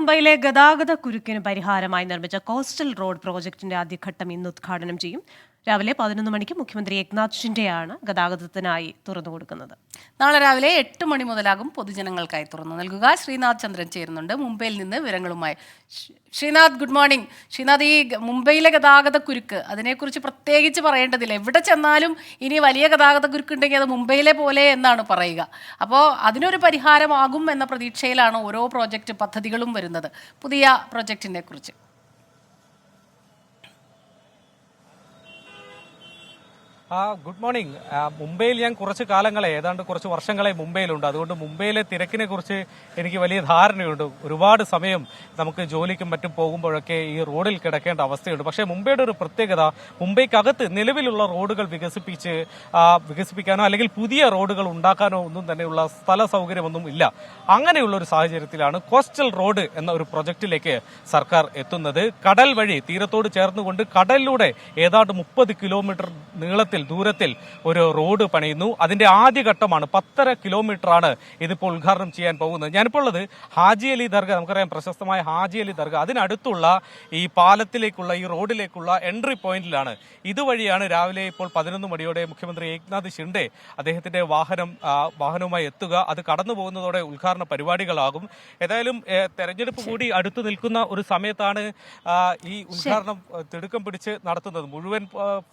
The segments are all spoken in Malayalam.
മുംബൈയിലെ ഗതാഗത കുരുക്കിന് പരിഹാരമായി നിർമ്മിച്ച കോസ്റ്റൽ റോഡ് പ്രോജക്ടിന്റെ ആദ്യഘട്ടം ഇന്ന് ഉദ്ഘാടനം ചെയ്യും. രാവിലെ 11 മണിക്ക് മുഖ്യമന്ത്രി ഏക്നാഥ് ഷിൻഡെയാണ് ഗതാഗതത്തിനായി തുറന്നുകൊടുക്കുന്നത്. നാളെ രാവിലെ 8 മണി മുതലാകും പൊതുജനങ്ങൾക്കായി തുറന്നു നൽകുക. ശ്രീനാഥ് ചന്ദ്രൻ ചേരുന്നുണ്ട് മുംബൈയിൽ നിന്ന് വിവരങ്ങളുമായി. Sreenath, good morning. ശ്രീനാഥ്, ഈ മുംബൈയിലെ ഗതാഗത കുരുക്ക് അതിനെക്കുറിച്ച് പ്രത്യേകിച്ച് പറയേണ്ടതില്ല. എവിടെ ചെന്നാലും ഇനി വലിയ ഗതാഗത കുരുക്കുണ്ടെങ്കിൽ അത് മുംബൈയിലെ പോലെ എന്നാണ് പറയുക. അപ്പോൾ അതിനൊരു പരിഹാരമാകും എന്ന പ്രതീക്ഷയിലാണ് ഓരോ പ്രോജക്റ്റ് പദ്ധതികളും വരുന്നത്. പുതിയ പ്രോജക്റ്റിനെ കുറിച്ച് ഗുഡ് മോർണിംഗ്. മുംബൈയിൽ ഞാൻ കുറച്ച് കാലങ്ങളെ ഏതാണ്ട് കുറച്ച് വർഷങ്ങളെ മുംബൈയിലുണ്ട്. അതുകൊണ്ട് മുംബൈയിലെ തിരക്കിനെ കുറിച്ച് എനിക്ക് വലിയ ധാരണയുണ്ട്. ഒരുപാട് സമയം നമുക്ക് ജോലിക്കും മറ്റും പോകുമ്പോഴൊക്കെ ഈ റോഡിൽ കിടക്കേണ്ട അവസ്ഥയുണ്ട്. പക്ഷേ മുംബൈയുടെ ഒരു പ്രത്യേകത, മുംബൈക്കകത്ത് നിലവിലുള്ള റോഡുകൾ വികസിപ്പിക്കാനോ അല്ലെങ്കിൽ പുതിയ റോഡുകൾ ഉണ്ടാക്കാനോ ഒന്നും തന്നെയുള്ള സ്ഥല സൗകര്യമൊന്നും ഇല്ല. അങ്ങനെയുള്ള ഒരു സാഹചര്യത്തിലാണ് കോസ്റ്റൽ റോഡ് എന്ന ഒരു പ്രൊജക്ടിലേക്ക് സർക്കാർ എത്തുന്നത്. കടൽ വഴി തീരത്തോട് ചേർന്നുകൊണ്ട് കടലിലൂടെ ഏതാണ്ട് 30 കിലോമീറ്റർ ദൂരത്തിൽ ഒരു റോഡ് പണിയുന്നു. അതിന്റെ ആദ്യഘട്ടമാണ് 10.5 കിലോമീറ്ററാണ് ഇതിപ്പോൾ ഉദ്ഘാടനം ചെയ്യാൻ പോകുന്നത്. ഞാനിപ്പോൾ ഉള്ളത് ഹാജി അലി ദർഗ, നമുക്കറിയാം പ്രശസ്തമായ ഹാജി അലി ദർഗ, അതിനടുത്തുള്ള ഈ പാലത്തിലേക്കുള്ള ഈ റോഡിലേക്കുള്ള എൻട്രി പോയിന്റിലാണ്. ഇതുവഴിയാണ് രാവിലെ ഇപ്പോൾ 11 മണിയോടെ മുഖ്യമന്ത്രി ഏക്നാഥ് ഷിൻഡെ അദ്ദേഹത്തിന്റെ വാഹനവുമായി എത്തുക. അത് കടന്നു പോകുന്നതോടെ ഉദ്ഘാടന പരിപാടികളാകും. ഏതായാലും തെരഞ്ഞെടുപ്പ് കൂടി അടുത്തു നിൽക്കുന്ന ഒരു സമയത്താണ് ഈ ഉദ്ഘാടനം തിടുക്കം പിടിച്ച് നടത്തുന്നത്. മുഴുവൻ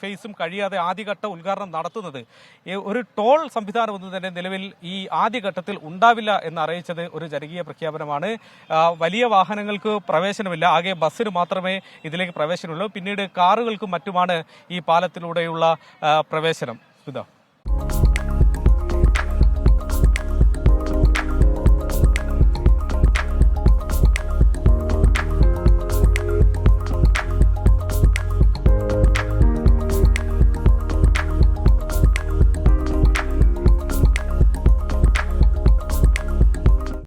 ഫേസും കഴിയാതെ ആദ്യഘട്ട ഉദ്ഘാടനം നടത്തുന്നത്. ഒരു ടോൾ സംവിധാനം ഒന്നും തന്നെ നിലവിൽ ഈ ആദ്യഘട്ടത്തിൽ ഉണ്ടാവില്ല എന്ന് അറിയിച്ചത് ഒരു ജനകീയ പ്രഖ്യാപനമാണ്. വലിയ വാഹനങ്ങൾക്ക് പ്രവേശനമില്ല, ആകെ ബസ്സിന് മാത്രമേ ഇതിലേക്ക് പ്രവേശനമുള്ളൂ. പിന്നീട് കാറുകൾക്കും മറ്റുമാണ് ഈ പാലത്തിലൂടെയുള്ള പ്രവേശനം. ഇതാ